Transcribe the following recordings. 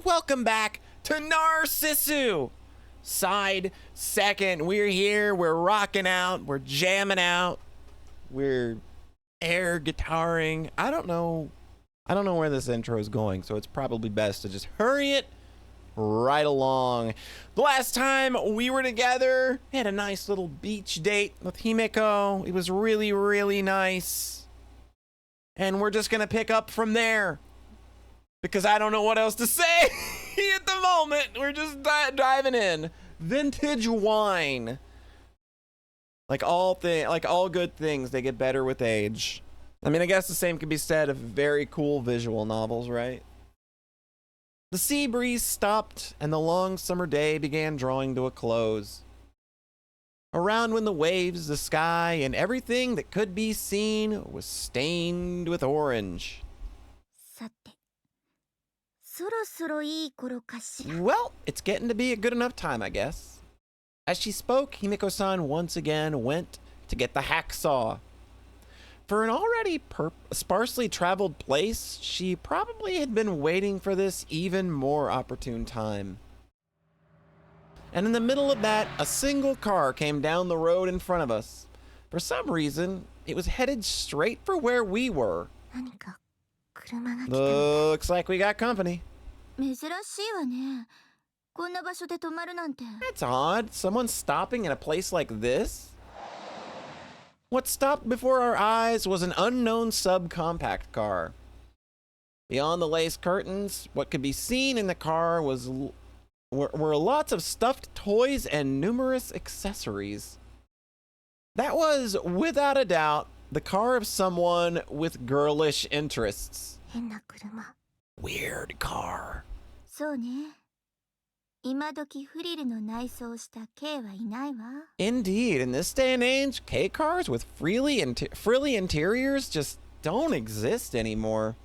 welcome back to Narcissu. Side second, we're here, we're rocking out, we're jamming out, we're air guitaring. I don't know where this intro is going, so it's probably best to just hurry it right along. The last time we were together, we had a nice little beach date with Himeko. It was really, really nice. And we're just gonna pick up from there, because I don't know what else to say at the moment. We're just diving in. Vintage wine. Like all good things, they get better with age. I mean, I guess the same can be said of very cool visual novels, right? The sea breeze stopped, and the long summer day began drawing to a close. Around when the waves, the sky, and everything that could be seen was stained with orange. Well, it's getting to be a good enough time, I guess. As she spoke, Himeko-san once again went to get the hacksaw. For an already sparsely traveled place, she probably had been waiting for this even more opportune time. And in the middle of that, a single car came down the road in front of us. For some reason, it was headed straight for where we were. Looks like we got company. That's odd. Someone stopping in a place like this? What stopped before our eyes was an unknown subcompact car. Beyond the lace curtains, what could be seen in the car were lots of stuffed toys and numerous accessories. That was, without a doubt, the car of someone with girlish interests. Weird car. Indeed, in this day and age, K-cars with frilly interiors just don't exist anymore.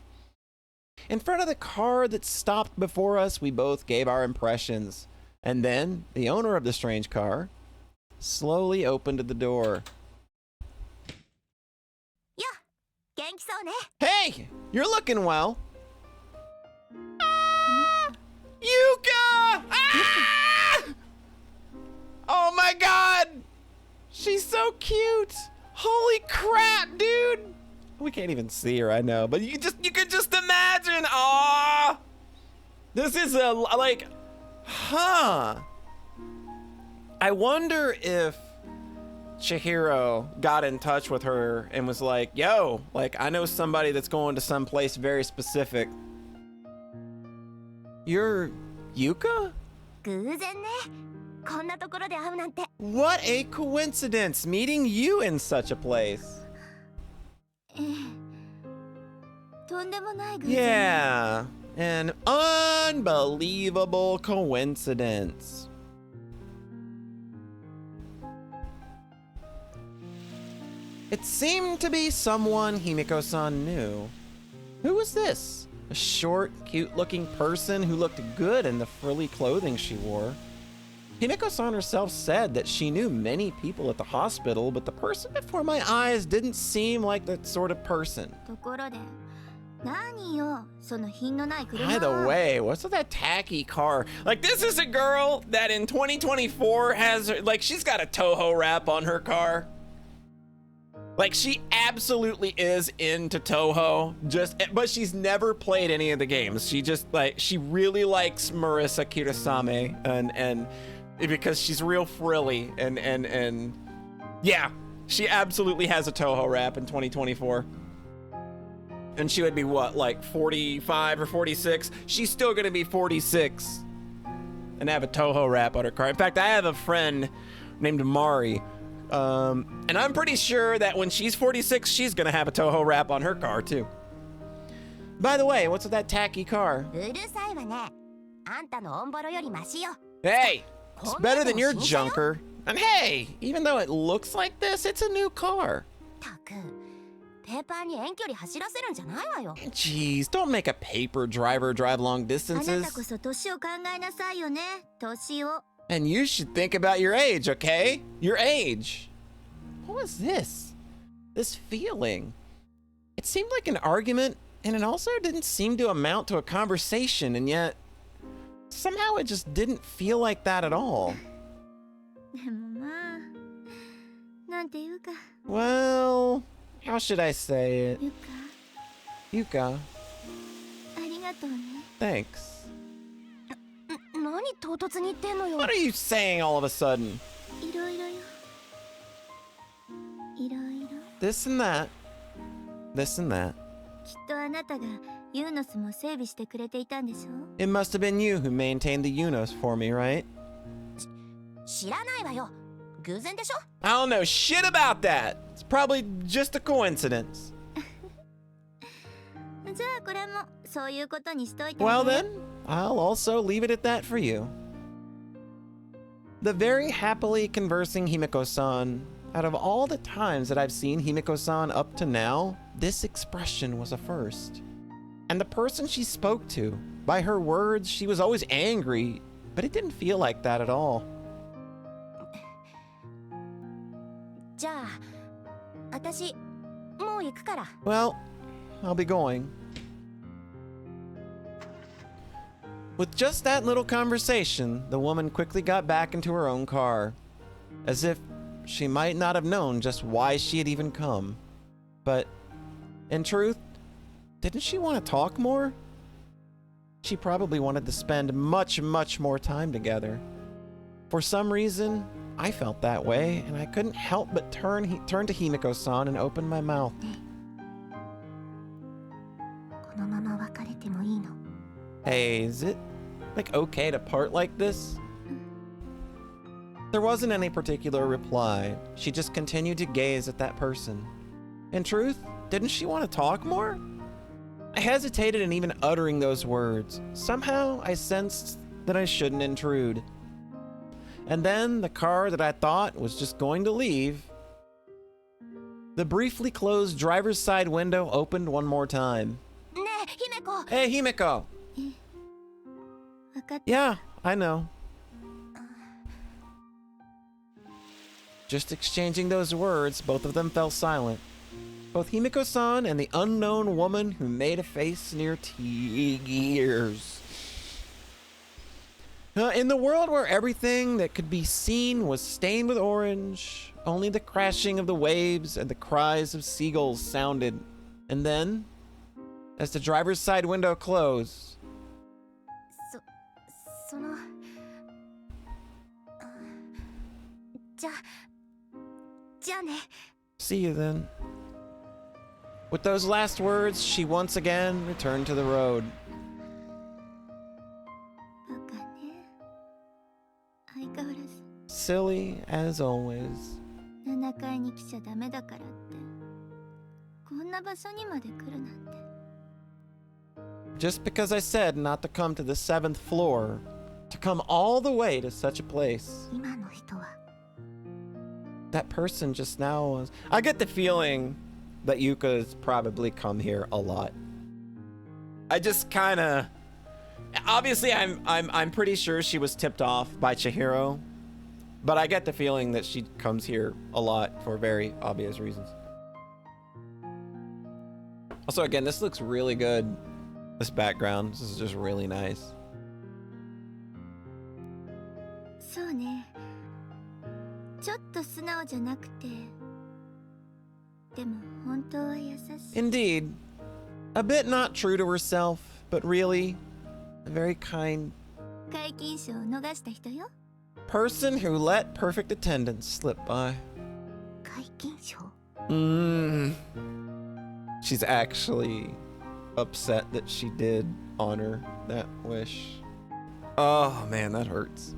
In front of the car that stopped before us, we both gave our impressions. And then, the owner of the strange car slowly opened the door. Hey, you're looking well. Yuka! Ah! Oh my god! She's so cute! Holy crap, dude! We can't even see her, I know, but you could just imagine. Ah! This is I wonder if Chihiro got in touch with her and was like, yo, I know somebody that's going to some place very specific. You're Yuka? What a coincidence, meeting you in such a place. Yeah, an unbelievable coincidence. It seemed to be someone Himeko-san knew. Who was this? A short, cute-looking person who looked good in the frilly clothing she wore. Himeko-san herself said that she knew many people at the hospital, but the person before my eyes didn't seem like that sort of person. By the way, what's with that tacky car? This is a girl that in 2024 has, she's got a Toho wrap on her car. She absolutely is into Toho, but she's never played any of the games. She just, she really likes Marisa Kirasame, and because she's real frilly, and yeah, she absolutely has a Toho wrap in 2024. And she would be what, 45 or 46? She's still gonna be 46 and have a Toho wrap on her car. In fact, I have a friend named Mari, and I'm pretty sure that when she's 46, she's gonna have a Toho wrap on her car too. By the way, what's with that tacky car? Hey, it's better than your junker. And hey, even though it looks like this, it's a new car. Jeez, don't make a paper driver drive long distances. And you should think about your age, okay? Your age. What was this? This feeling. It seemed like an argument, and it also didn't seem to amount to a conversation, and yet somehow it just didn't feel like that at all. でもまあ、なんていうか、 Well, how should I say it? ゆか、 Yuka, ありがとうね。 thanks. 何唐突に言ってんのよ。 What are you saying all of a sudden? いろいろよ。いろいろ。 This and that. This and that. きっとあなたがユーノスも整備してくれていたんでしょ。 It must have been you who maintained the Unos for me, right? 知らないわよ。偶然でしょ。 I don't know shit about that. It's probably just a coincidence. じゃあこれもそういうことにしといてね。 Well then, I'll also leave it at that for you. The very happily conversing Himeko-san. Out of all the times that I've seen Himeko-san up to now, this expression was a first. And the person she spoke to, by her words, she was always angry, but it didn't feel like that at all. じゃあ、私もう行くから。 Well, I'll be going. With just that little conversation, the woman quickly got back into her own car, as if she might not have known just why she had even come. But, in truth, didn't she want to talk more? She probably wanted to spend much, much more time together. For some reason, I felt that way, and I couldn't help but turn to Himeko-san and open my mouth. このまま別れてもいいの？ Hey, is it, like, okay to part like this? There wasn't any particular reply. She just continued to gaze at that person. In truth, didn't she want to talk more? I hesitated in even uttering those words. Somehow, I sensed that I shouldn't intrude. And then the car that I thought was just going to leave. The briefly closed driver's side window opened one more time. ねえ、姫子。 Hey, Himeko! 分かった。 Yeah, I know. Just exchanging those words, both of them fell silent. Both Himeko-san and the unknown woman who made a face near tears. In the world where everything that could be seen was stained with orange, only the crashing of the waves and the cries of seagulls sounded. And then, as the driver's side window closed, その、じゃあね。 see you then. With those last words, she once again returned to the road. バカね。相変わらず。 Silly as always. 7階に来ちゃダメだからって。こんな場所にまで来るなんて。 Just because I said not to come to the 7th floor, to come all the way to such a place. 今の人は。 That person just now was... I get the feeling that Yuka's probably come here a lot. I just kind of... Obviously, I'm pretty sure she was tipped off by Chihiro, but I get the feeling that she comes here a lot for very obvious reasons. Also, again, this looks really good. This background, this is just really nice. そうね。ちょっと素直じゃなくて。でも本当は優しい。 Indeed. A bit not true to herself, but really, a very kind 皆勤賞を逃した人よ。 person who let perfect attendance slip by. 皆勤賞。 She's actually upset that she did honor that wish. Oh man, that hurts.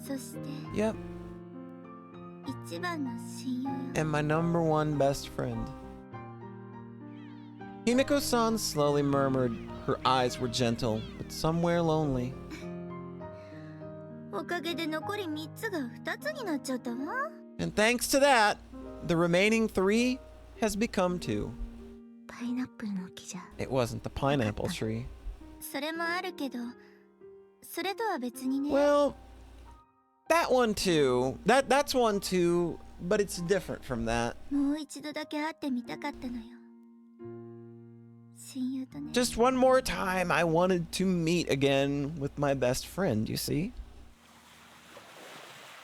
そして Yep, 一番の親友よ。 and my number one best friend. Himeko-san slowly murmured. Her eyes were gentle, but somewhere lonely. おかげで残り3つが2つになっちゃったわ。 And thanks to that, the remaining 3 has become 2. パイナップルの木じゃ。 It wasn't the pineapple tree. それもあるけど、それとは別にね。 Well, that one too. That's one too, but it's different from that. もう一度だけ会ってみたかったのよ。親友とね。 Just one more time, I wanted to meet again with my best friend, you see?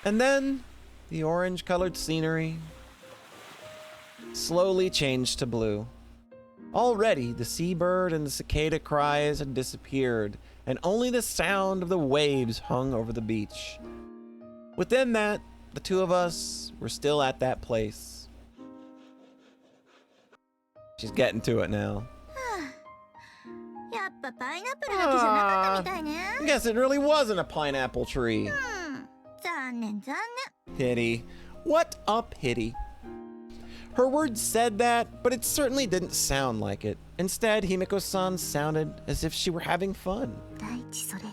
And then, the orange-colored scenery slowly changed to blue. Already, the seabird and the cicada cries had disappeared, and only the sound of the waves hung over the beach. Within that, the two of us were still at that place. She's getting to it now. やっぱパイナップルだけじゃなかったみたいね。 I guess it really wasn't a pineapple tree. 残念残念。 Pity. What a pity. Her words said that, but it certainly didn't sound like it. Instead, Himeko-san sounded as if she were having fun. 第一それ1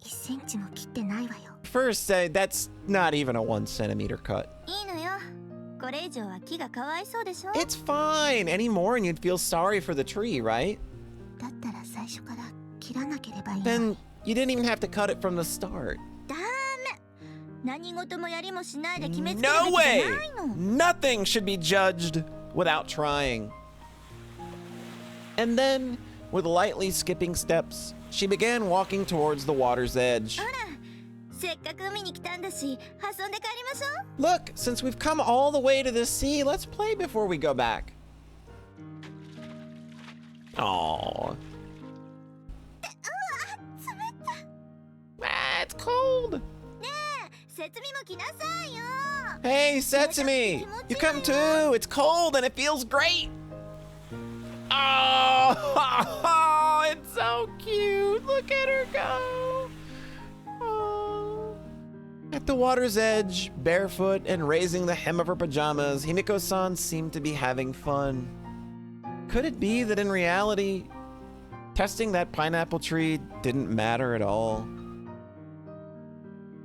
センチも切ってないわよ。 First, say that's not even a 1 centimeter cut. いいのよ。これ以上は木がかわいそうでしょ。 It's fine. Any more and you'd feel sorry for the tree, right? だったら最初から切らなければいい。 Then you didn't even have to cut it from the start. ダメ。何事もやりもしないで決めつけるべ No きじゃ way! ないの。 Nothing should be judged without trying. And then, with lightly skipping steps, she began walking towards the water's edge. ほら、せっかく海に来たんだし、遊んで帰りましょう。 Look, since we've come all the way to the sea, let's play before we go back. Aww. Ah, it's cold. 説明も来なさいよ。 Hey, Setsumi! You come too! It's cold and it feels great! Oh, it's so cute! Look at her go! Oh. At the water's edge, barefoot and raising the hem of her pajamas, Himeko-san seemed to be having fun. Could it be that in reality, testing that pineapple tree didn't matter at all?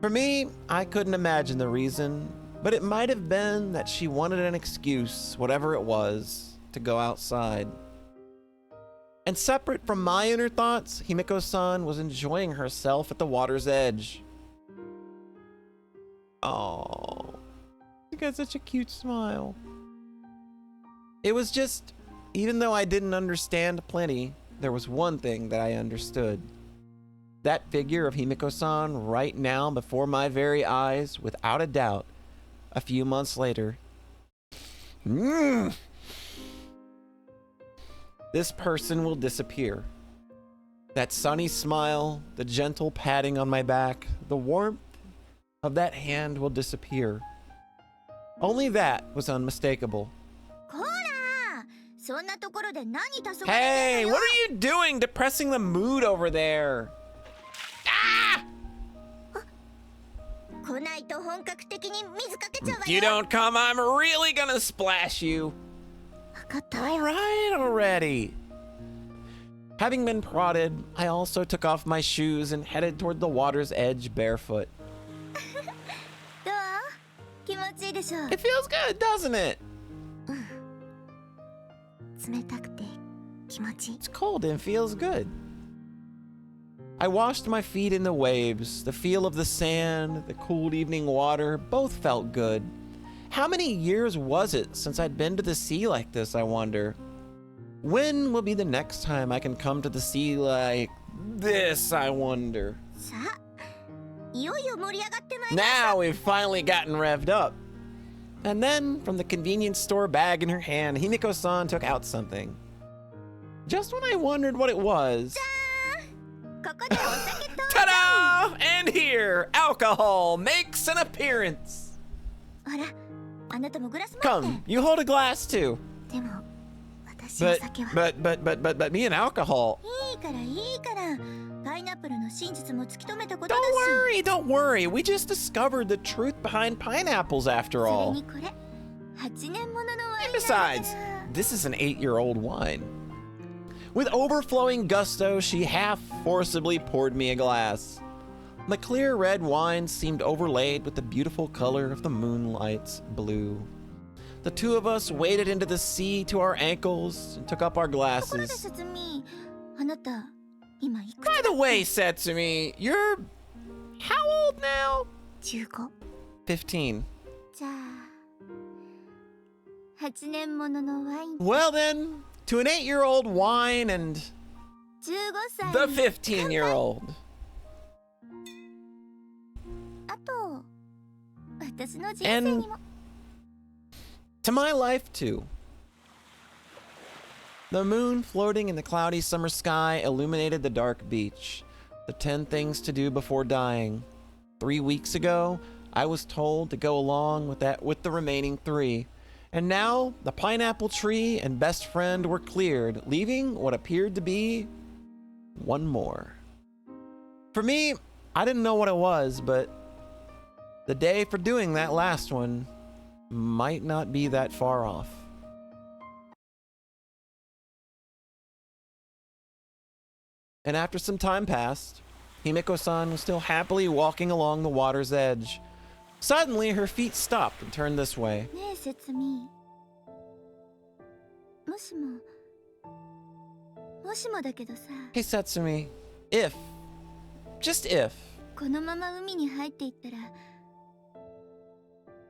For me, I couldn't imagine the reason, but it might have been that she wanted an excuse, whatever it was, to go outside. And separate from my inner thoughts, Himeko-san was enjoying herself at the water's edge. Oh, she got such a cute smile. It was just, even though I didn't understand plenty, there was one thing that I understood. That figure of Himeko-san right now before my very eyes, without a doubt, a few months later. This person will disappear. That sunny smile, the gentle patting on my back, the warmth of that hand will disappear. Only that was unmistakable. こら、そんなところで何黄昏て Hey, what are you doing depressing the mood over there? Ah! 来ないと本格的に水かけちゃうわ If you よ。 don't come, I'm really gonna splash you. 分かったわ All よ。 right already. Having been prodded, I also took off my shoes and headed toward the water's edge barefoot. どう？気持ちいいでしょ。 It feels good, doesn't it? 冷たくて気持ちいい。 It's cold and feels good. I washed my feet in the waves. The feel of the sand, the cool evening water, both felt good. How many years was it since I'd been to the sea like this, I wonder? When will be the next time I can come to the sea like this, I wonder? さあ、いよいよ盛り上がってまいり Now we've finally gotten revved up. And then, from the convenience store bag in her hand, Himeko-san took out something. Just when I wondered what it was... ここでお酒と。 Ta-da! And here, alcohol makes an appearance. ほら、あなたもグラス持って。 Come, you hold a glass too. でも、私お酒は。 But me and alcohol. いいからいいから。パイナップルの真実も突き止めたことだ Don't し。 worry, don't worry. We just discovered the truth behind pineapples after それ all. にこれ、8年もののワイン And なんだから。 besides, this is an 8-year-old wine. With overflowing gusto, she half forcibly poured me a glass. The clear red wine seemed overlaid with the beautiful color of the moonlight's blue. The two of us waded into the sea to our ankles and took up our ところで glasses. 説明、あなた、今いく By the way, Setsumi, you're how old now? 15。 15. じゃあ、8年もののワイン。 Well then, To an 8-year-old whine and 15歳 the 15-year-old. あと私の人生にも To my life too. The moon floating in the cloudy summer sky illuminated the dark beach. The 10 things to do before dying. 3 weeks ago, I was told to go along with the remaining 3. And now, the pineapple tree and best friend were cleared, leaving what appeared to be one more. For me, I didn't know what it was, but the day for doing that last one might not be that far off. And after some time passed, Himeko-san was still happily walking along the water's edge. Suddenly, her feet stopped and turned this way. ねえ節美もしもだけどさ Hey, Setsumi, just if, このまま海に入っていったら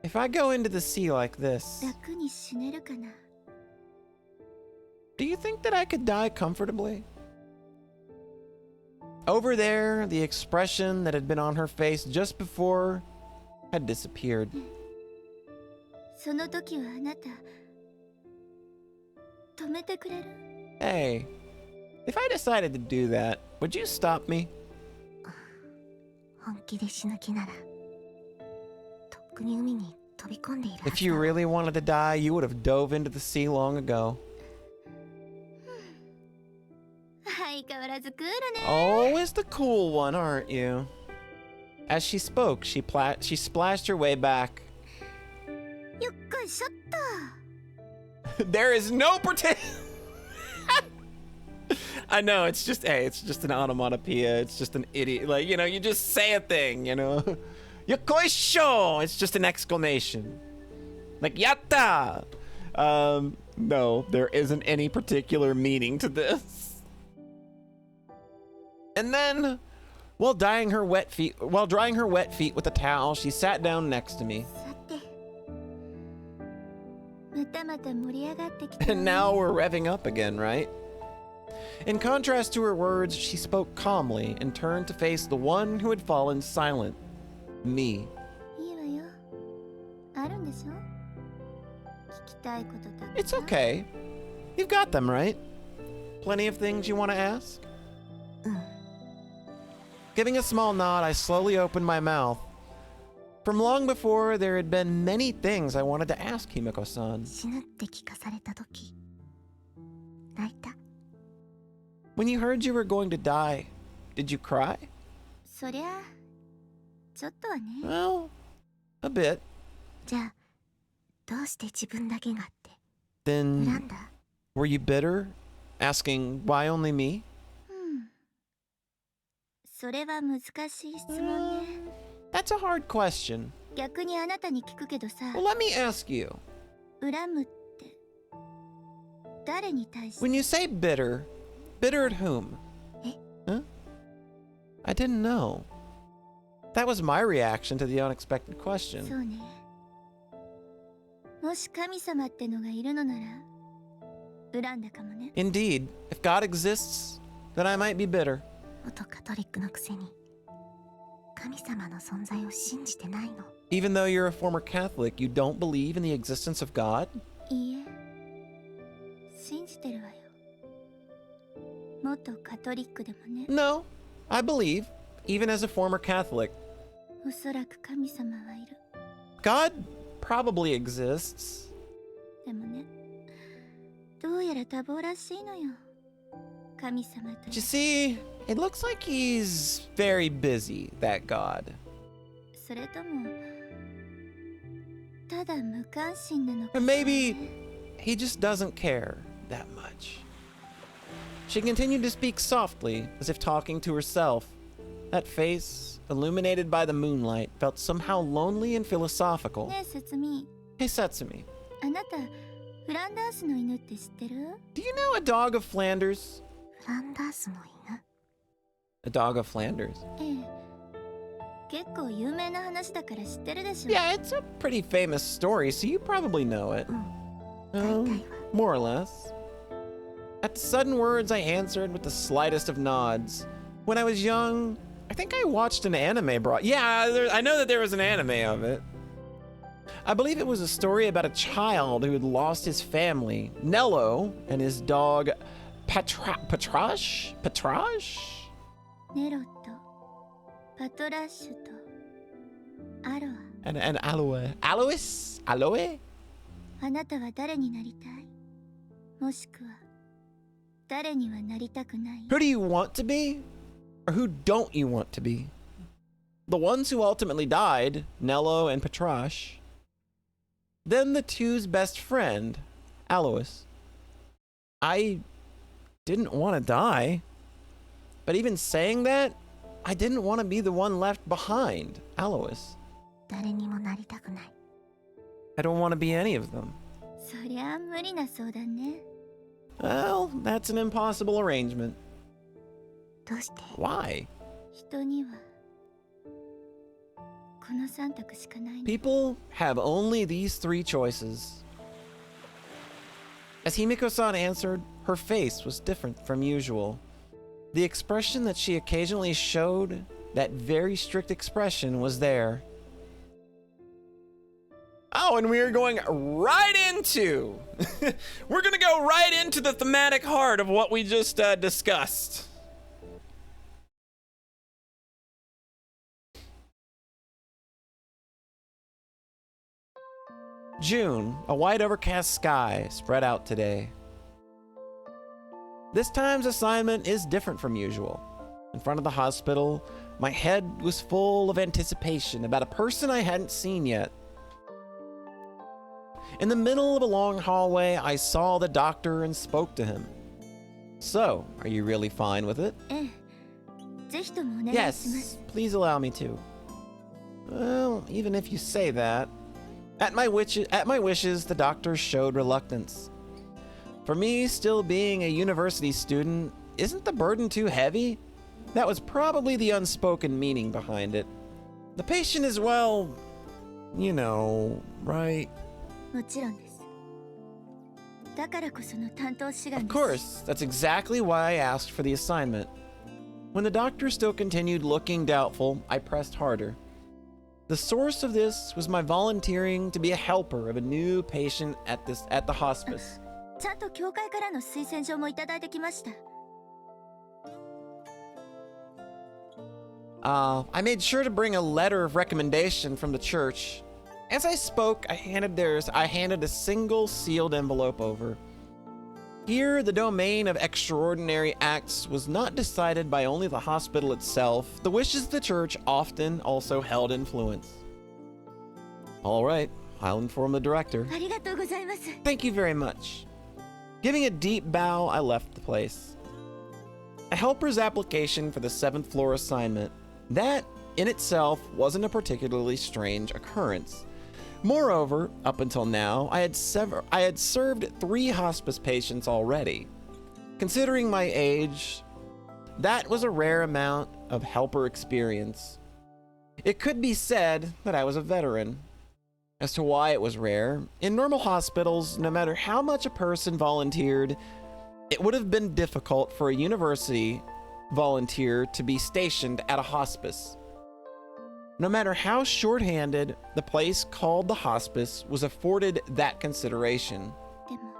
if I go into the sea like this, 楽に死ねるかな do you think that I could die comfortably? Over there, the expression that had been on her face just before had disappeared. その時はあなた止めてくれる Hey, if I decided to do that, would you stop me? 本気で死ぬ気ならとっくに海に飛び込んでいるはずだ If you really wanted to die, you would have dove into the sea long ago. 相変わらずクールね Always the cool one, aren't you? As she spoke, she splashed her way back. よっこいしょっと There is no pretend. I know, it's just an onomatopoeia. It's just an idiot. Like, you know, you just say a thing, you know. Yokoisho! It's just an exclamation. Like, yatta! No, there isn't any particular meaning to this. And then, while drying her wet feet with a towel, she sat down next to me. さてまた盛り上がってきた And now we're revving up again, right? In contrast to her words, she spoke calmly and turned to face the one who had fallen silent. Me. いいわよあるんでしょ聞きたいことたくさん It's okay. You've got them, right? Plenty of things you want to ask? Giving a small nod, I slowly opened my mouth. From long before, there had been many things I wanted to ask Himeko-san. 死ぬって聞かされた時泣いた When you heard you were going to die, did you cry? そりゃちょっとはね Well, a bit. じゃあどうして自分だけがって恨 Then, んだ were you bitter? Asking why only me? それは難しい質問ね That's a hard question. 逆にあなたに聞くけどさ Well, let me ask you. 恨むって誰に対して When you say bitter at whom? Eh? Huh? I didn't know. That was my reaction to the unexpected そ question. うねもし神様ってのがいるのなら恨んだかもね Indeed, if God exists, then I might be bitter. 元カトリックのくせに神様の存在を信じてないの Even though you're a former Catholic, you don't believe in the existence of God? いいえ信じてるわよ元カトリックでもね No, I believe, even as a former Catholic. おそらく神様はいる God probably exists. でもねどうやら多忙らしいのよ神様と But you see, it looks like he's very busy, that God. それともただ無関心なのか Or maybe he just doesn't care that much. She continued to speak softly, as if talking to herself. That face, illuminated by the moonlight, felt somehow lonely and philosophical. ねえ節美 Hey, Setsumi, あなたフランダースの犬って知ってる do you know a dog of Flanders? フランダースの犬 A dog of Flanders? ええ結構有名な話だから知ってるでしょ Yeah, it's a pretty famous story, so you probably know it. 大体は More or less. At the sudden words, I answered with the slightest of nods. When I was young, I think I watched an anime I know that there was an anime of it. I believe it was a story about a child who had lost his family, Nello, and his dog, Patrage? ネロとパトラッシュとアロ And Aloe. Alois? Aloe? ア。あなたは誰になりたい？もしくは誰にはなりたくない？ Who do you want to be? Or who don't you want to be? The ones who ultimately died, Nello and Patrash. Then the two's best friend, Alois. I didn't want to die. But even saying that, I didn't want to be the one left behind, Alois. 誰にもなりたくない。 I don't want to be any of them. そりゃあ無理な相談ね。 Well, that's an impossible arrangement. どうして？ Why? 人にはこの3択しかないの。 People have only these 3 choices. As Himeko-san answered, her face was different from usual. The expression that she occasionally showed, that very strict expression, was there. Oh, and we are going right into... we're going to go right into the thematic heart of what we just discussed. June, a white overcast sky spread out today. This time's assignment is different from usual. In front of the hospital, my head was full of anticipation about a person I hadn't seen yet. In the middle of a long hallway, I saw the doctor and spoke to him. So, are you really fine with it? ええ。ぜひともお願いします。 Yes, please allow me to. Well, even if you say that. At my wishes, the doctor showed reluctance. For me, still being a university student, isn't the burden too heavy? That was probably the unspoken meaning behind it. The patient is, well, you know, right? もちろんです。だからこその担当志願 Of です。 course, that's exactly why I asked for the assignment. When the doctor still continued looking doubtful, I pressed harder. The source of this was my volunteering to be a helper of a new patient at the hospice. ちゃんと教会からの推薦状もいただいてきました。 I made sure to bring a letter of recommendation from the church. As I spoke, I handed a single sealed envelope over. Here, the domain of extraordinary acts was not decided by only the hospital itself. The wishes of the church often also held influence. All right, I'll inform the director. ありがとうございます。 Thank you very much. Giving a deep bow, I left the place. A helper's application for the 7th floor assignment. That, in itself, wasn't a particularly strange occurrence. Moreover, up until now, I had served 3 hospice patients already. Considering my age, that was a rare amount of helper experience. It could be said that I was a veteran. As to why it was rare, in normal hospitals, no matter how much a person volunteered, it would have been difficult for a university volunteer to be stationed at a hospice. No matter how short-handed, the place called the hospice was afforded that consideration. でも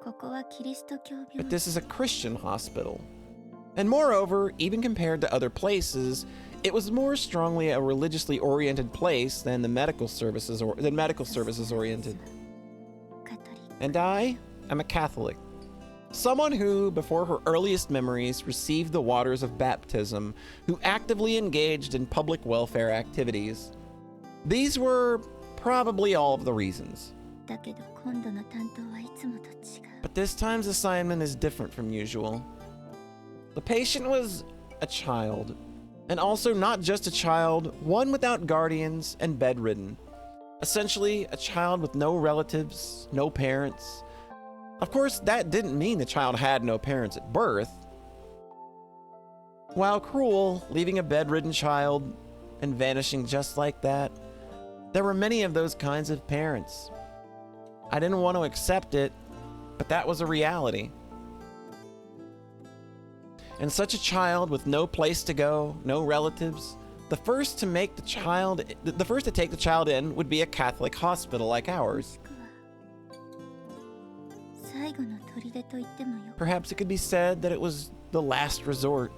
ここはキリスト教病 But this is a Christian hospital. And moreover, even compared to other places, it was more strongly a religiously oriented place than medical services oriented. カトリック And I am a Catholic. Someone who, before her earliest memories, received the waters of baptism, who actively engaged in public welfare activities. These were probably all of the reasons. だけど今度の担当はいつもと違う。 But this time's assignment is different from usual. The patient was a child, and also not just a child, one without guardians and bedridden. Essentially, a child with no relatives, no parents. Of course, that didn't mean the child had no parents at birth. While cruel, leaving a bedridden child and vanishing just like that, there were many of those kinds of parents. I didn't want to accept it, but that was a reality. And such a child with no place to go, no relatives, the first to take the child in would be a Catholic hospital like ours. 最後の砦と言ってもよ。 Perhaps it could be said that it was the last resort.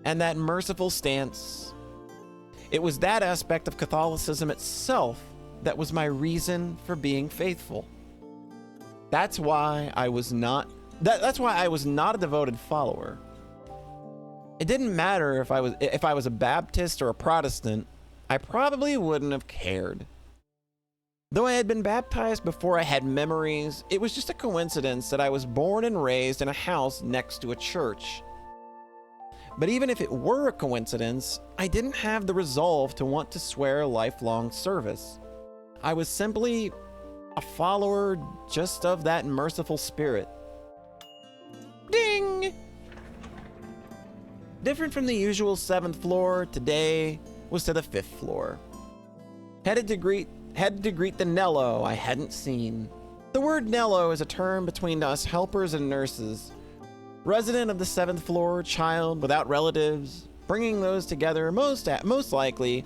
And that merciful stance, it was that aspect of Catholicism itself that was my reason for being faithful. That's why I was not a devoted follower. It didn't matter if I was a Baptist or a Protestant, I probably wouldn't have cared. Though I had been baptized before I had memories, it was just a coincidence that I was born and raised in a house next to a church. But even if it were a coincidence, I didn't have the resolve to want to swear a lifelong service. I was simply a follower just of that merciful spirit. Ding! Different from the usual 7th floor, today was to the 5th floor. Headed to greet the Nello I hadn't seen. The word Nello is a term between us helpers and nurses. Resident of the 7th floor, child without relatives, bringing those together, most likely,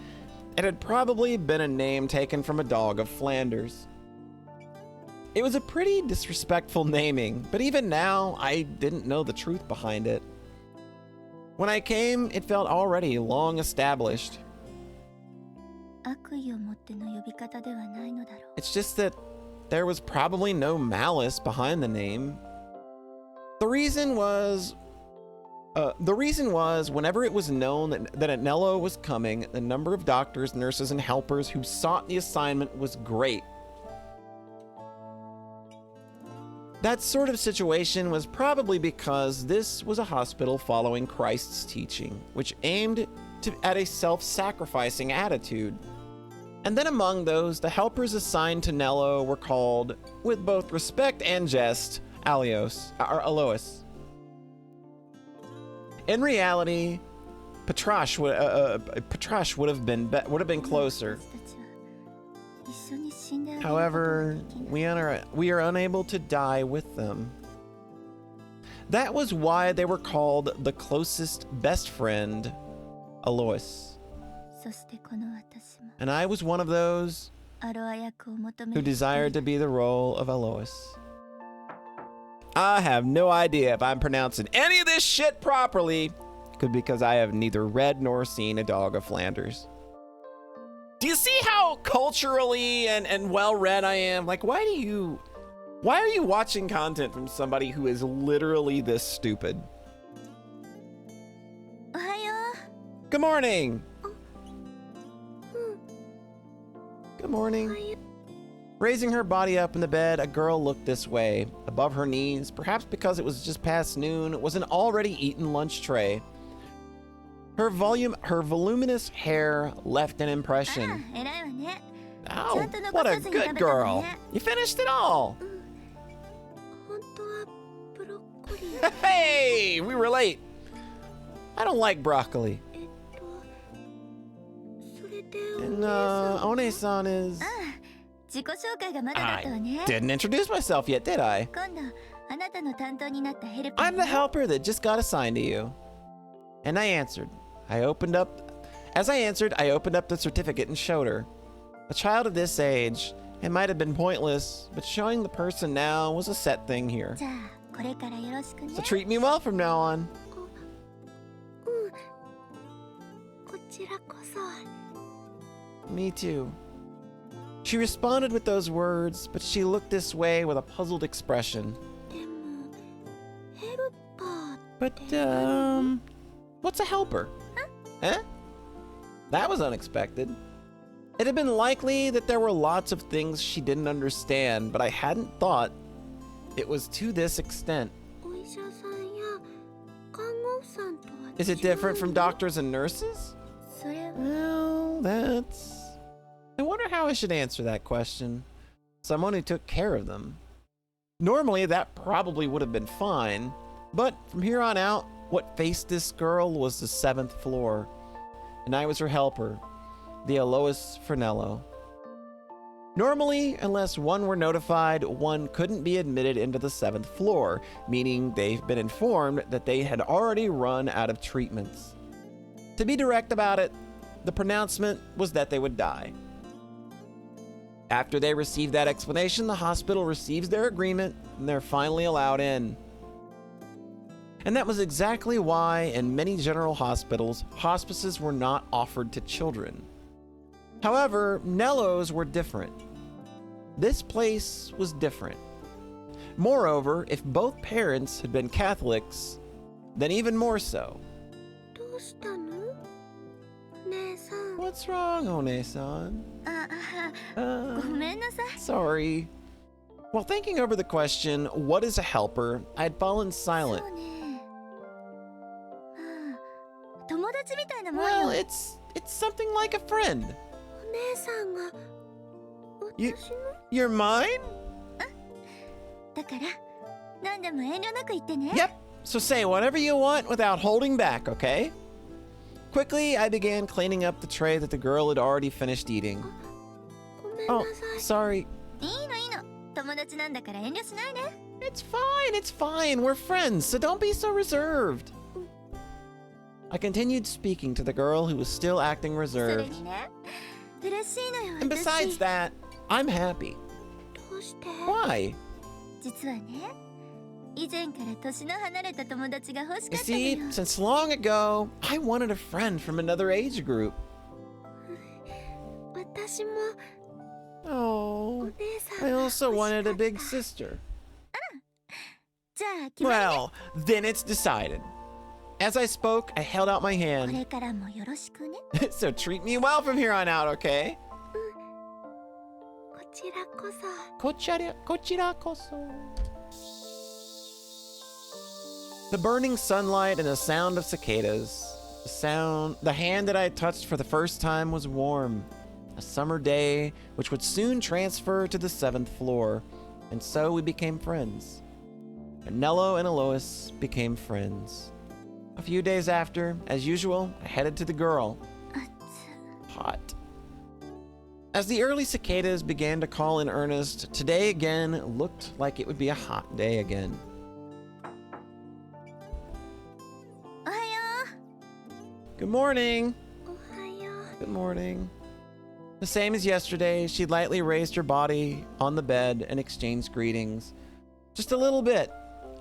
it had probably been a name taken from a dog of Flanders. It was a pretty disrespectful naming, but even now, I didn't know the truth behind it. When I came, it felt already long established. 悪意を持っての呼び方ではないのだろう。 It's just that there was probably no malice behind the name. The reason was whenever it was known that a Nello was coming, the number of doctors, nurses, and helpers who sought the assignment was great. That sort of situation was probably because this was a hospital following Christ's teaching, which aimed at a self-sacrificing attitude. And then among those, the helpers assigned to Nello were called, with both respect and jest, Alois. In reality, Petrash would have been closer. However, we are unable to die with them. That was why they were called the closest best friend, Alois. And I was one of those who desired to be the role of Alois. I have no idea if I'm pronouncing any of this shit properly, because I have neither read nor seen A Dog of Flanders. Do you see how culturally and well-read I am? Like, why are you watching content from somebody who is literally this stupid? Good morning! Good morning. Raising her body up in the bed, a girl looked this way. Above her knees, perhaps because it was just past noon, was an already eaten lunch tray. Her voluminous hair left an impression. Oh, what a good girl. You finished it all. Hey, we relate. I don't like broccoli. And One-san is... I didn't introduce myself yet, did I? I'm the helper that just got assigned to you. And I answered. I opened up the certificate and showed her. A child of this age, it might have been pointless, but showing the person now was a set thing here. So treat me well from now on. Me too. She responded with those words, but she looked this way with a puzzled expression. But, what's a helper? Eh? That was unexpected. It had been likely that there were lots of things she didn't understand, but I hadn't thought it was to this extent. Is it different from doctors and nurses? Well, I wonder how I should answer that question. Someone who took care of them. Normally, that probably would have been fine, but from here on out, what faced this girl was the 7th floor, and I was her helper, the Alois for Nello. Normally, unless one were notified, one couldn't be admitted into the 7th floor, meaning they've been informed that they had already run out of treatments. To be direct about it, the pronouncement was that they would die. After they receive that explanation, the hospital receives their agreement and they're finally allowed in. And that was exactly why in many general hospitals, hospices were not offered to children. However, Nello's were different. This place was different. Moreover, if both parents had been Catholics, then even more so. どうしたの？姉さん。 What's wrong, One-san? ごめんなさい。 Sorry. While thinking over the question, what is a helper, I had fallen silent. そうね。友達みたいなもん Well, よ。 it's something like a friend. お姉さんが You- 私の You're mine? だから何でも遠慮なく言ってね。 Yep. So say whatever you want without holding back, okay? Quickly, I began cleaning up the tray that the girl had already finished eating. ごめんな Oh, さい。 sorry. いいのいいの。友達なんだから遠慮しないね。 It's fine, it's fine. We're friends, so don't be so reserved. I continued speaking to the girl who was still acting それ reserved. にね。嬉しいのよ。 And besides 私 that, I'm happy. どうして？ Why? 実はね、以前から年の離れた友達が欲し You かったの see, よ。 since long ago, I wanted a friend from another age group. 私も Oh, お姉さん I が also 欲し wanted か a った。 big sister. じゃあ決まりね。 Well, then it's decided. As I spoke, I held out my こ hand. れからもよろしくね。 So treat me well from here on out, okay? こちらこそ。 Kochira koso. The burning sunlight and the sound of cicadas. The hand that I had touched for the first time was warm. A summer day, which would soon transfer to the 7th floor. And so we became friends. And Nello and Alois became friends. A few days after, as usual, I headed to the girl. あつ。 Hot. As the early cicadas began to call in earnest, today again looked like it would be a hot day again. おはよ Good morning. う。おはよう。 Good morning. The same as yesterday, she lightly raised her body on the bed and exchanged greetings. Just a little bit.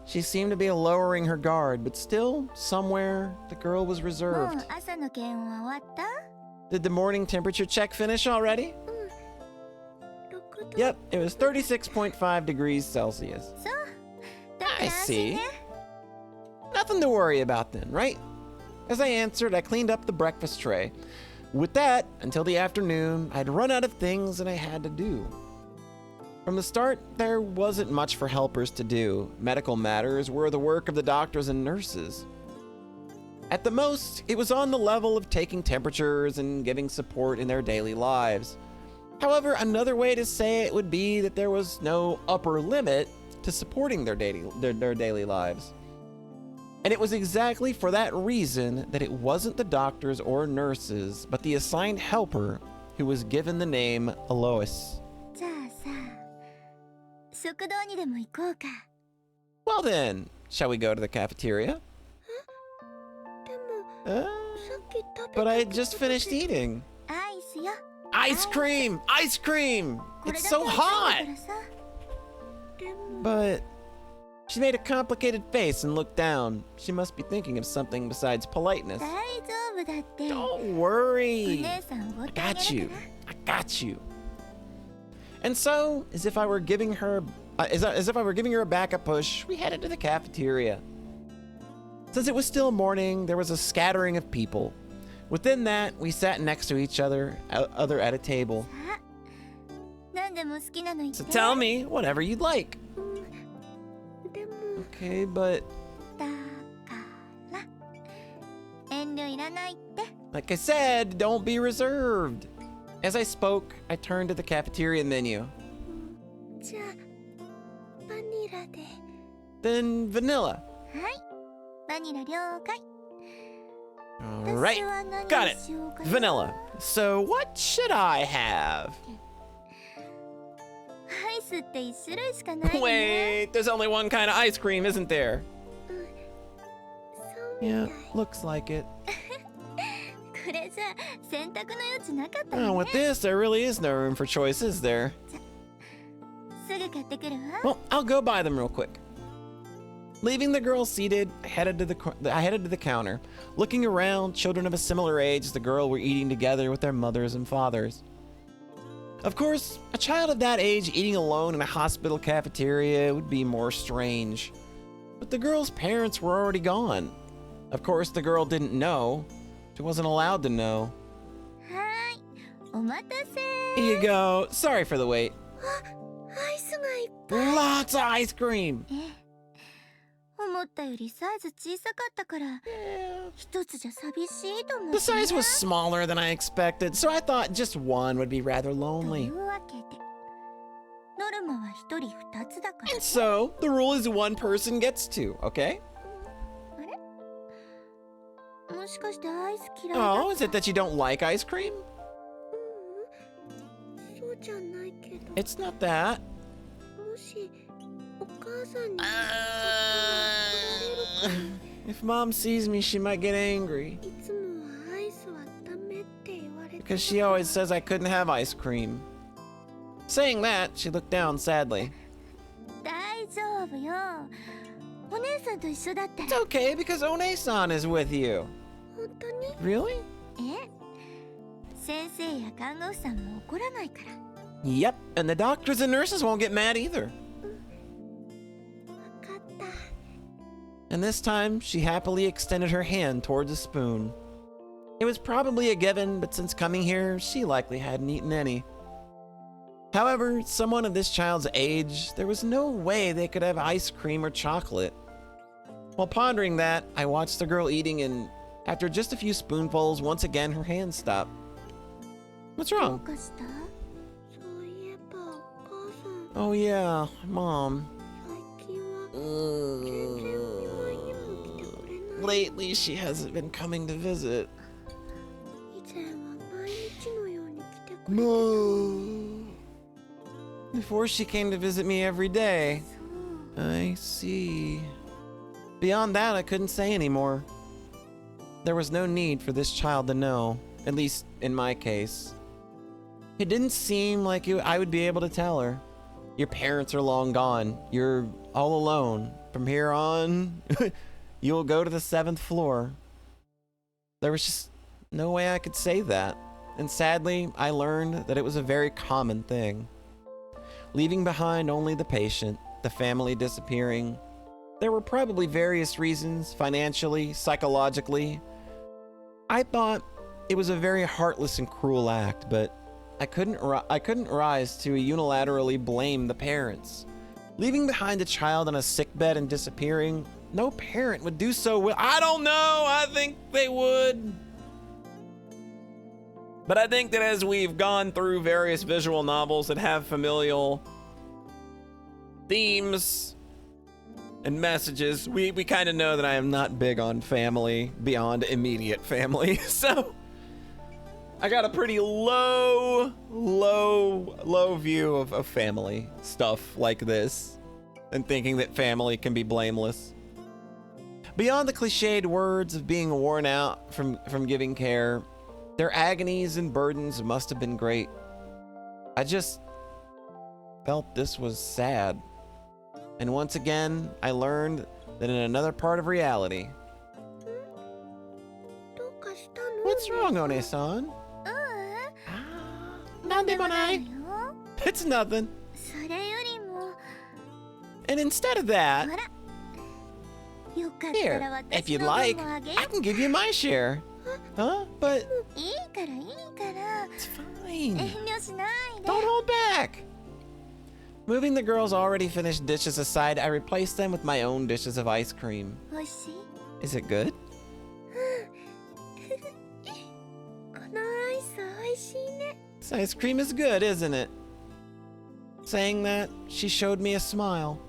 She seemed to be lowering her guard, but still, somewhere, the girl was もう reserved. 朝の検温は終わった？ Did the morning temperature check finish already? 6度。 Yep, it was 36.5 degrees Celsius. そう。だから I 安 see. 心ね。 Nothing to worry about then, right? As I answered, I cleaned up the breakfast tray. With that, until the afternoon, I'd run out of things that I had to do. From the start, there wasn't much for helpers to do. Medical matters were the work of the doctors and nurses. At the most, it was on the level of taking temperatures and giving support in their daily lives. However, another way to say it would be that there was no upper limit to supporting their daily lives. And it was exactly for that reason that it wasn't the doctors or nurses, but the assigned helper who was given the name Alois. じゃあさ、食堂にでも行こうか。 Well then, shall we go to the cafeteria? でも、 Uh, さっき食べた but I had just ところで finished eating. アイスよ。 Ice cream! Ice cream! これ It's だけ so は hot! 食べたからさ。でも、 But she made a complicated face and looked down. She must be thinking of something besides politeness. 大丈夫だって。 Don't お worry. 姉さんおご I ってあ got げ you. るか I got you. And so, as if I were giving her a backup push, we headed to the cafeteria. Since it was still morning, there was a scattering of people. Within that, we sat next to each other at a table. ら。さあ、何でも好きなの言って。 So tell me whatever you'd like. でも、 Okay, but だから、遠慮いらないって。 like I said, don't be reserved. As I spoke, I turned to the cafeteria menu. じゃあ、バニラで。 Then vanilla. はい。バニラ了解。 All right, 私は何 got に it. しようかな。 Vanilla. So what should I have? イスって1種類しかないよね。 Wait, there's only one kind of ice cream, isn't there? そうみたい。 Yeah, looks like it. これじゃ選択の余地なかったよ Oh, ね。 with this, there really is no room for choice, is there? すぐ買ってくるわ。 Well, I'll go buy them real quick. Leaving the girl seated, I headed to the counter. Looking around, children of a similar age as the girl were eating together with their mothers and fathers. Of course, a child of that age eating alone in a hospital cafeteria would be more strange. But the girl's parents were already gone. Of course, the girl didn't know. She wasn't allowed to know. はーい、お待たせ。 Here you go. Sorry for the wait. アイスがいっぱい。 Lots of ice cream. 思ったよりサイズ小さかったから、一つじゃ寂しいと思って The size was smaller than I expected, so I thought just one would be rather とい lonely. うわけで、ノルマは一人二つだから。 And so, the rule is one person gets two, okay? あれ、もしかしてアイス嫌いだ Oh, is it that you don't like ice cream? そうじゃないけど、 It's not that. もしお母さんに If mom sees me, she might get angry. いつもはアイスはダメって言われて Because she always says I couldn't have ice cream. Saying that, she looked down sadly. 大丈夫よ。お姉さんと一緒だって。 It's okay because One-san is with you. 本当に？ Really? え？先生や看護婦さんも怒らないから。 Yep, and the doctors and nurses won't get mad either. わかった。 And this time, she happily extended her hand towards a spoon. It was probably a given, but since coming here, she likely hadn't eaten any. However, someone of this child's age, there was no way they could have ice cream or chocolate. While pondering that, I watched the girl eating and, after just a few spoonfuls, once again her hand stopped. What's どう wrong? かした？そういえばお母さん Oh yeah, Mom. 最近は全然お見舞いにも来てくれない。 Lately, she hasn't been coming to visit. 以前は毎日のように来てくれてた。 Before she came to visit me every day. そう。 I see. Beyond that, I couldn't say anymore. There was no need for this child to know, at least in my case. It didn't seem like I would be able to tell her. Your parents are long gone. You're all alone. From here on, you'll go to the 7th floor. There was just no way I could say that. And sadly, I learned that it was a very common thing. Leaving behind only the patient, the family disappearing. There were probably various reasons, financially, psychologically. I thought it was a very heartless and cruel act, but I couldn't rise to unilaterally blame the parents. Leaving behind a child on a sickbed and disappearing, no parent would do so. I don't know. I think they would. But I think that as we've gone through various visual novels that have familial themes and messages, we kind of know that I am not big on family beyond immediate family. So I got a pretty low view of family stuff like this, and thinking that family can be blameless. Beyond the cliched words of being worn out from giving care, their agonies and burdens must have been great. I just felt this was sad. And once again, I learned that in another part of reality. どうかしたの？ What's wrong, One-san? なんでもない。It's nothing. それよりも、 And instead of that, ほら、よかった here, ら if 私 you'd の分 like, もあげよ I can give you my share. Huh? But う。いいからいいから。 it's 遠 fine. 慮しないで。 Don't hold back. Moving the girl's already finished dishes aside, I replaced them with my own dishes of ice cream. おいしい？ Is it good? このアイスおいしいね。 This ice cream is good, isn't it? Saying that, she showed me a smile.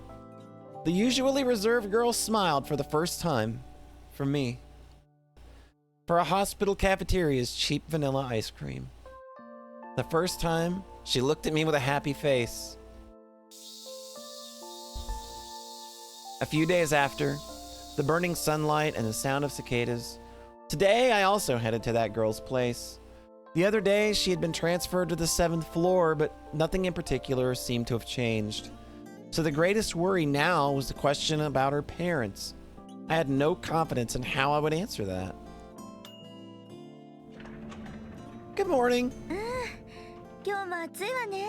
The usually reserved girl smiled for the first time. For me. For a hospital cafeteria's cheap vanilla ice cream. The first time, she looked at me with a happy face. A few days after, the burning sunlight and the sound of cicadas, today I also headed to that girl's place. The other day, she had been transferred to the 7th floor, but nothing in particular seemed to have changed. So the greatest worry now was the question about her parents. I had no confidence in how I would answer that. Good morning. 今日も暑いわね。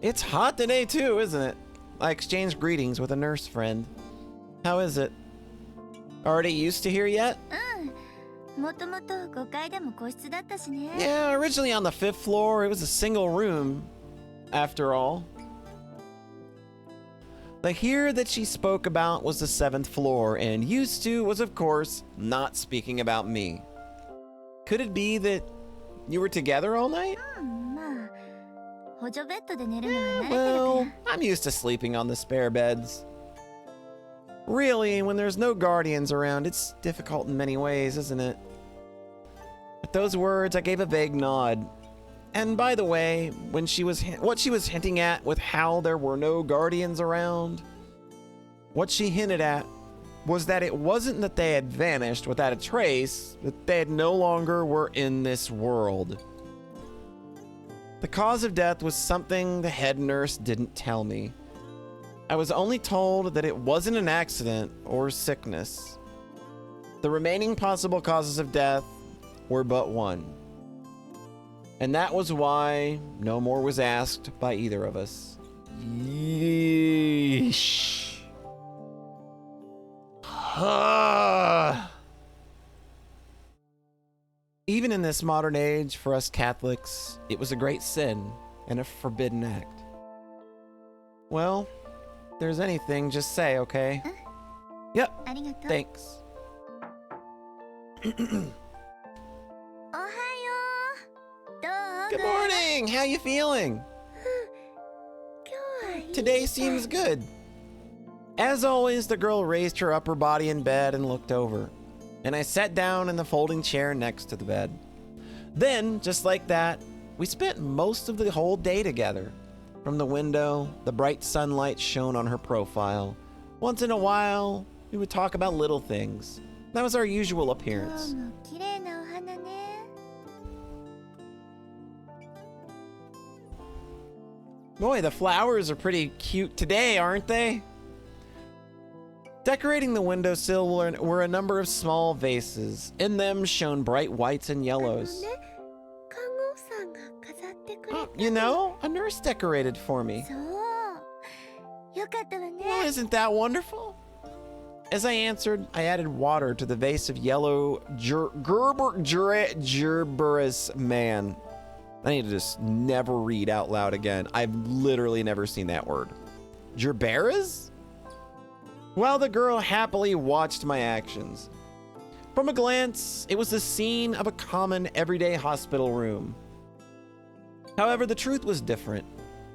It's hot today too, isn't it? I exchanged greetings with a nurse friend. How is it? Already used to here yet? もともと5階でも個室だったしね。 Yeah, originally on the 5th floor, it was a single room, after all. The here that she spoke about was the 7th floor, and used to was, of course, not speaking about me. Could it be that you were together all night? まあ、補助ベッドで寝るのは慣れてる Well, から。 I'm used to sleeping on the spare beds. Really, when there's no guardians around, it's difficult in many ways, isn't it? With those words, I gave a vague nod. And by the way, what she was hinting at with how there were no guardians around, what she hinted at was that it wasn't that they had vanished without a trace, that they no longer were in this world. The cause of death was something the head nurse didn't tell me. I was only told that it wasn't an accident or sickness. The remaining possible causes of death were but one. And that was why no more was asked by either of us. Yeesh. Even in this modern age, for us Catholics, it was a great sin and a forbidden act. Well, if there's anything, just say, okay? Yep, ありがとう。 thanks. おはよう。どう？ Good morning! How you feeling? 今日はいい。 Today seems good. As always, the girl raised her upper body in bed and looked over, and I sat down in the folding chair next to the bed. Then, just like that, we spent most of the whole day together. From the window, the bright sunlight shone on her profile. Once in a while, we would talk about little things. That was our usual 今 appearance. 日も綺麗なお花ね。 Boy, the flowers are pretty cute today, aren't they? Decorating the windowsill were a number of small vases. In them shone bright whites and あの yellows. ね、看護婦さんが飾ってくれた Oh, you know, a nurse decorated for me. そう。よかったわ Well, ね。 isn't that wonderful? As I answered, I added water to the vase of yellow Gerberus man. I need to just never read out loud again. I've literally never seen that word. Gerberus? While the girl happily watched my actions. From a glance, it was the scene of a common everyday hospital room. However, the truth was different.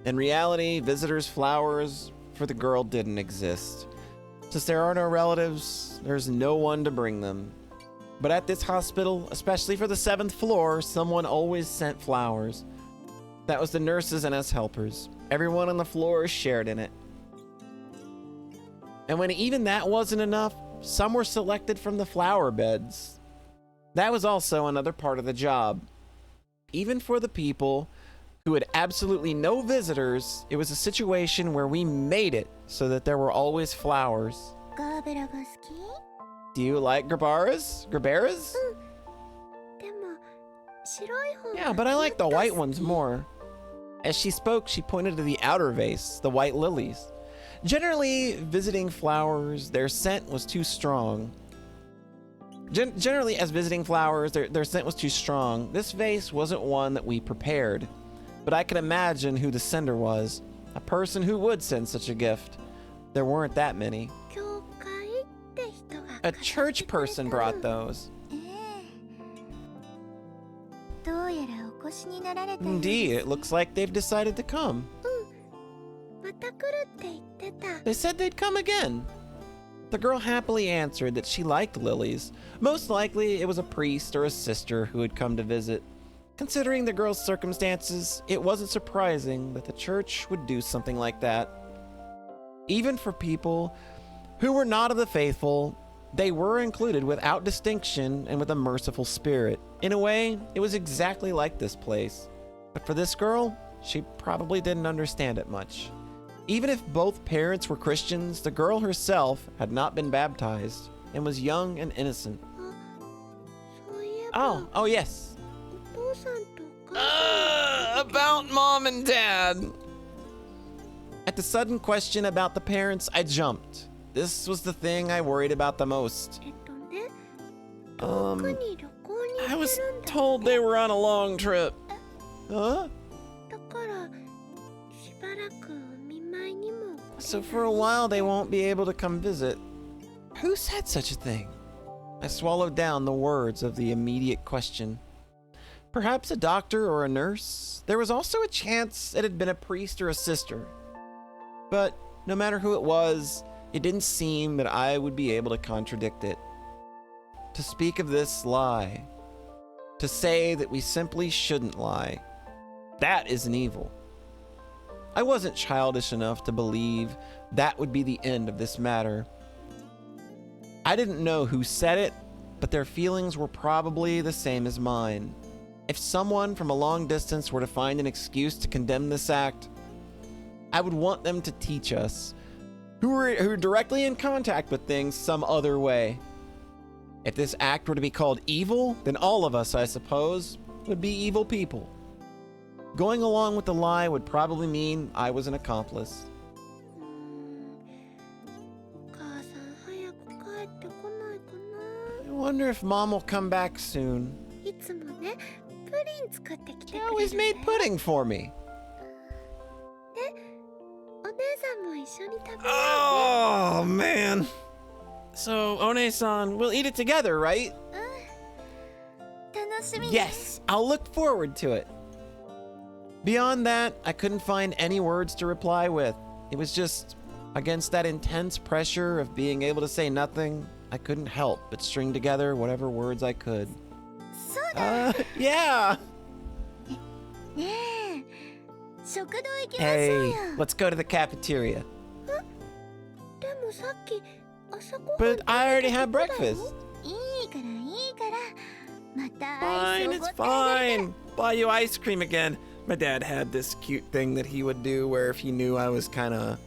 In reality, visitors' flowers for the girl didn't exist. Since there are no relatives, there's no one to bring them. But at this hospital, especially for the 7th floor, someone always sent flowers. That was the nurses and us helpers. Everyone on the floor shared in it. And when even that wasn't enough, some were selected from the flower beds. That was also another part of the job. Even for the people who had absolutely no visitors, it was a situation where we made it so that there were always flowers. ガーベラが好き？ Do you like Gerberas? Gerberas? でも白い方が Yeah, but I like the ずっと white 好き ones more. As she spoke, she pointed to the outer vase, the white lilies. Generally, visiting flowers, their scent was too strong. Generally, as visiting flowers, their scent was too strong. This vase wasn't one that we prepared, but I could imagine who the sender was. A person who would send such a gift. There weren't that many. 教会って人が A church person brought those. ええどうやらお越しになられたようです Indeed, it looks like they've decided to come. また来るって言ってた They said they'd come again. The girl happily answered that she liked lilies. Most likely, it was a priest or a sister who had come to visit. Considering the girl's circumstances, it wasn't surprising that the church would do something like that. Even for people who were not of the faithful, they were included without distinction and with a merciful spirit. In a way, it was exactly like this place. But for this girl, she probably didn't understand it much. Even if both parents were Christians, the girl herself had not been baptized and was young and innocent. Oh yes. About mom and dad. At the sudden question about the parents, I jumped. This was the thing I worried about the most. I was told they were on a long trip. Huh? So for a while they won't be able to come visit. Who said such a thing? I swallowed down the words of the immediate question. Perhaps a doctor or a nurse. There was also a chance it had been a priest or a sister. But no matter who it was, it didn't seem that I would be able to contradict it. To speak of this lie, to say that we simply shouldn't lie, that is an evil. I wasn't childish enough to believe that would be the end of this matter. I didn't know who said it, but their feelings were probably the same as mine. If someone from a long distance were to find an excuse to condemn this act, I would want them to teach us, who are directly in contact with things some other way. If this act were to be called evil, then all of us, I suppose, would be evil people. Going along with the lie would probably mean I was an accomplice. I wonder if Mom will come back soon. She always made pudding for me. Oh, man. So, One-san, we'll eat it together, right? Yes, I'll look forward to it. Beyond that, I couldn't find any words to reply with. It was just, against that intense pressure of being able to say nothing, I couldn't help but string together whatever words I could. Yeah! Hey, let's go to the cafeteria. But I already had breakfast. Fine, it's fine. Buy you ice cream again. My dad had this cute thing that he would do where if he knew I was kind of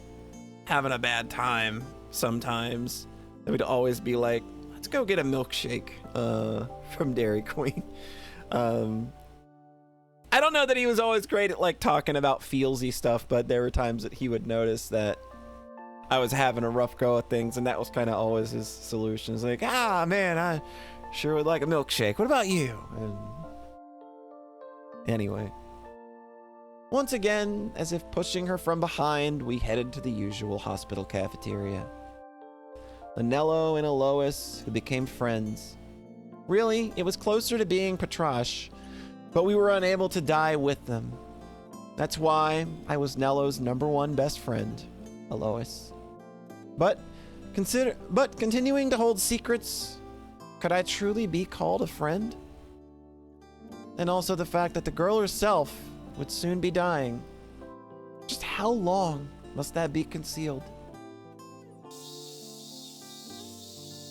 having a bad time sometimes, it would always be like, let's go get a milkshake from Dairy Queen. I don't know that he was always great at like talking about feelsy stuff, but there were times that he would notice that I was having a rough go at things, and that was kind of always his solution. It's like, man, I sure would like a milkshake. What about you? And anyway. Once again, as if pushing her from behind, we headed to the usual hospital cafeteria. A Nello and a Lois who became friends. Really, it was closer to being Patrash, but we were unable to die with them. That's why I was Nello's #1 best friend, Lois. But continuing to hold secrets, could I truly be called a friend? And also the fact that the girl herself would soon be dying. Just how long must that be concealed?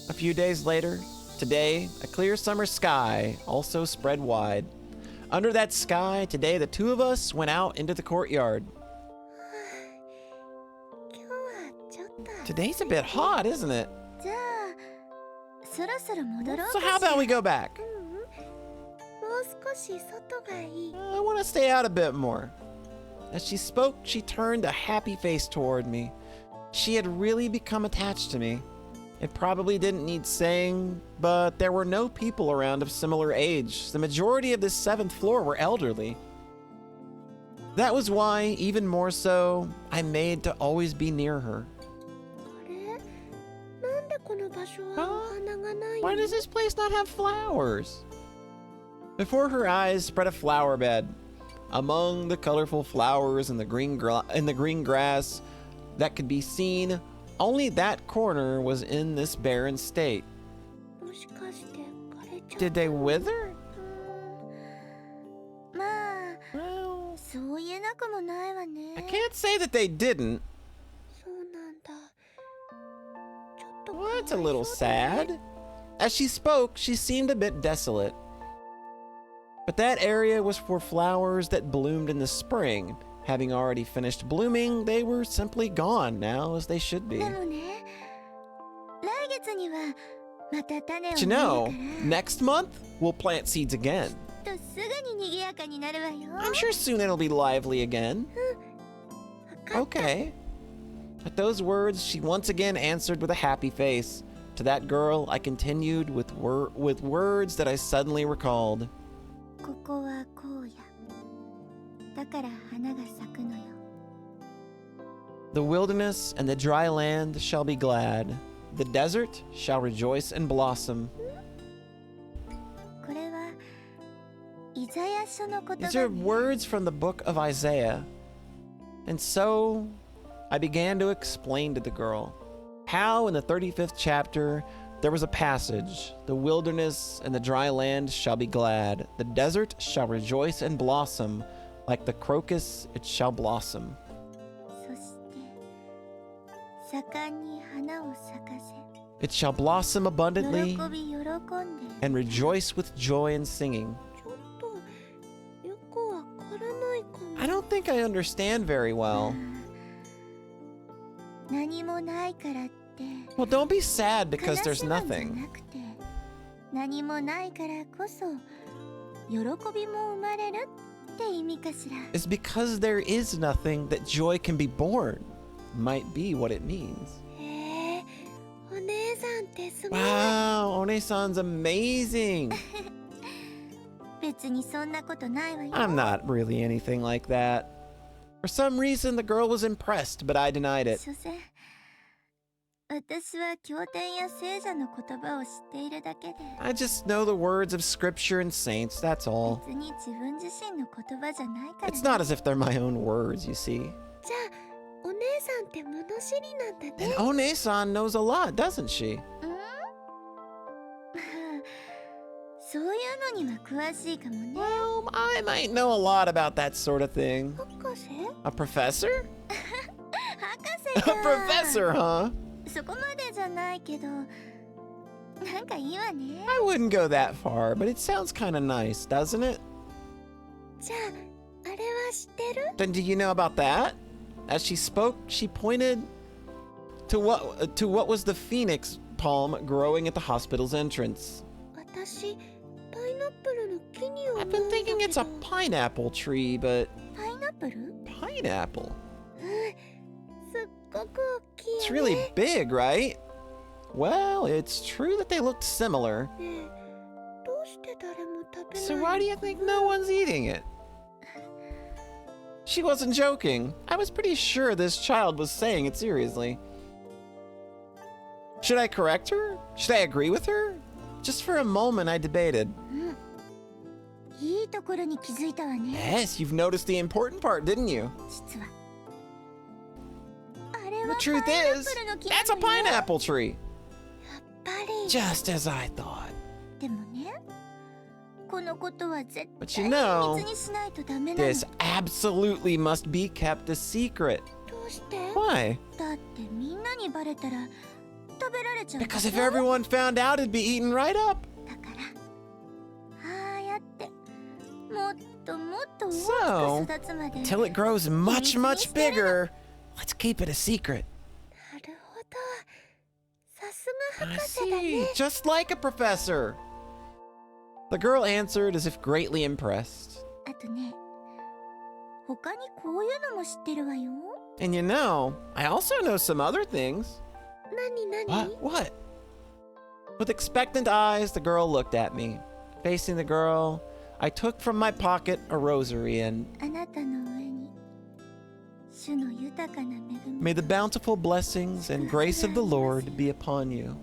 A few days later, today, a clear summer sky also spread wide. Under that sky, today the two of us went out into the courtyard. Today's a bit hot, isn't it? So how about we go back? I want to stay out a bit more. As she spoke, she turned a happy face toward me. She had really become attached to me. It probably didn't need saying, but there were no people around of similar age. The majority of this 7th floor were elderly. That was why, even more so, I made to always be near her. Why does this place not have flowers? Before her eyes spread a flower bed. Among the colorful flowers and the green grass that could be seen, only that corner was in this barren state. Did they wither? Well, I can't say that they didn't. That's a little sad. As she spoke, she seemed a bit desolate. But that area was for flowers that bloomed in the spring. Having already finished blooming, they were simply gone now, as they should be. But you know, next month, we'll plant seeds again. I'm sure soon it'll be lively again. Okay. At those words, she once again answered with a happy face. To that girl, I continued with words that I suddenly recalled. The wilderness and the dry land shall be glad. The desert shall rejoice and blossom. These are words from the book of Isaiah. And so I began to explain to the girl how in the 35th chapter there was a passage, the wilderness and the dry land shall be glad, the desert shall rejoice and blossom, like the crocus it shall blossom. It shall blossom abundantly and rejoice with joy and singing. I don't think I understand very well. Well, don't be sad because there's nothing. It's because there is nothing that joy can be born. Might be what it means. Wow, One-san's amazing. I'm not really anything like that. For some reason, the girl was impressed, but I denied it. I just know the words of scripture and saints, that's all. It's not as if they're my own words, you see. And One-san knows a lot, doesn't she? Well, I might know a lot about that sort of thing. A professor? A professor, huh? I wouldn't go that far, but it sounds kind of nice, doesn't it? Then do you know about that? As she spoke, she pointed to what was the phoenix palm growing at the hospital's entrance. I've been thinking it's a pineapple tree, but... Pineapple? It's really big, right? Well, it's true that they looked similar. So why do you think no one's eating it? She wasn't joking. I was pretty sure this child was saying it seriously. Should I correct her? Should I agree with her? Just for a moment, I debated. Yes, you've noticed the important part, didn't you? The truth is, that's a pineapple tree. Just as I thought. But you know, this absolutely must be kept a secret. Why? Because if everyone found out, it'd be eaten right up. So, till it grows much, much bigger, let's keep it a secret. I see, just like a professor. The girl answered as if greatly impressed. And you know, I also know some other things. What? With expectant eyes, the girl looked at me. Facing the girl, I took from my pocket a rosary and... May the bountiful blessings and grace of the Lord be upon you.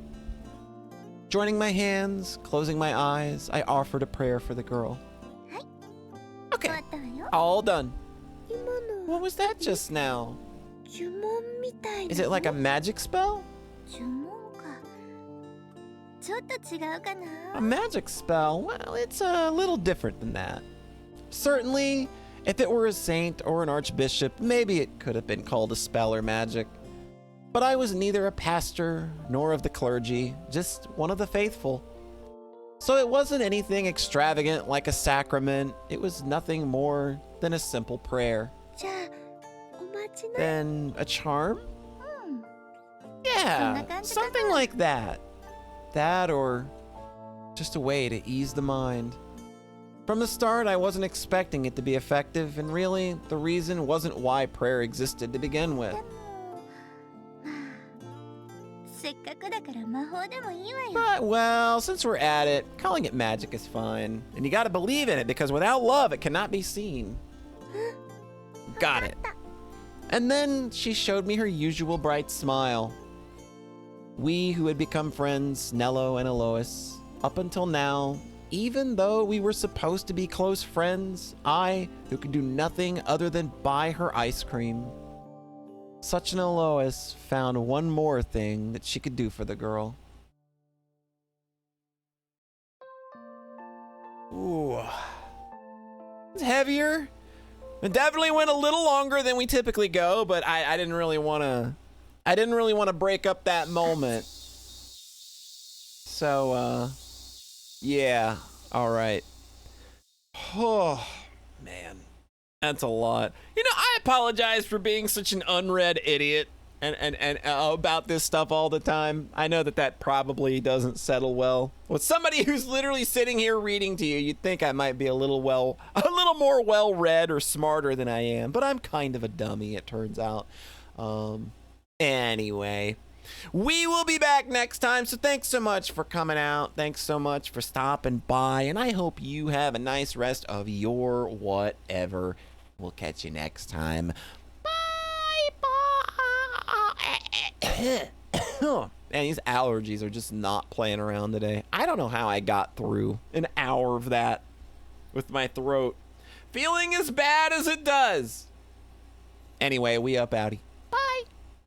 Joining my hands, closing my eyes, I offered a prayer for the girl. Okay, all done. What was that just now? Is it like a magic spell? A magic spell? Well, it's a little different than that. Certainly, if it were a saint or an archbishop, maybe it could have been called a spell or magic. But I was neither a pastor nor of the clergy, just one of the faithful. So it wasn't anything extravagant like a sacrament. It was nothing more than a simple prayer. じゃあおまじない Then a charm? うん Yeah, そんな感じかな。 something like that. That or just a way to ease the mind. From the start, I wasn't expecting it to be effective, and really, the reason wasn't why prayer existed to begin with. でもまあせっかくだから魔法でもいいわよ But, well, since we're at it, calling it magic is fine. And you gotta believe in it, because without love, it cannot be seen. Got it. And then she showed me her usual bright smile. We who had become friends, Nello and Alois, up until now, even though we were supposed to be close friends, I, who could do nothing other than buy her ice cream. Such an Alois found one more thing that she could do for the girl. Ooh. It's heavier. It definitely went a little longer than we typically go, but I didn't really want to break up that moment. So, yeah. All right. Oh, man. That's a lot. You know, I apologize for being such an unread idiot and about this stuff all the time. I know that probably doesn't settle well. With somebody who's literally sitting here reading to you, you'd think I might be a little more well-read or smarter than I am, but I'm kind of a dummy, it turns out. Anyway, we will be back next time, so thanks so much for coming out. Thanks so much for stopping by, and I hope you have a nice rest of your whatever. We'll catch you next time. Bye. Man, these allergies are just not playing around today. I don't know how I got through an hour of that with my throat feeling as bad as it does. Anyway, we up outie.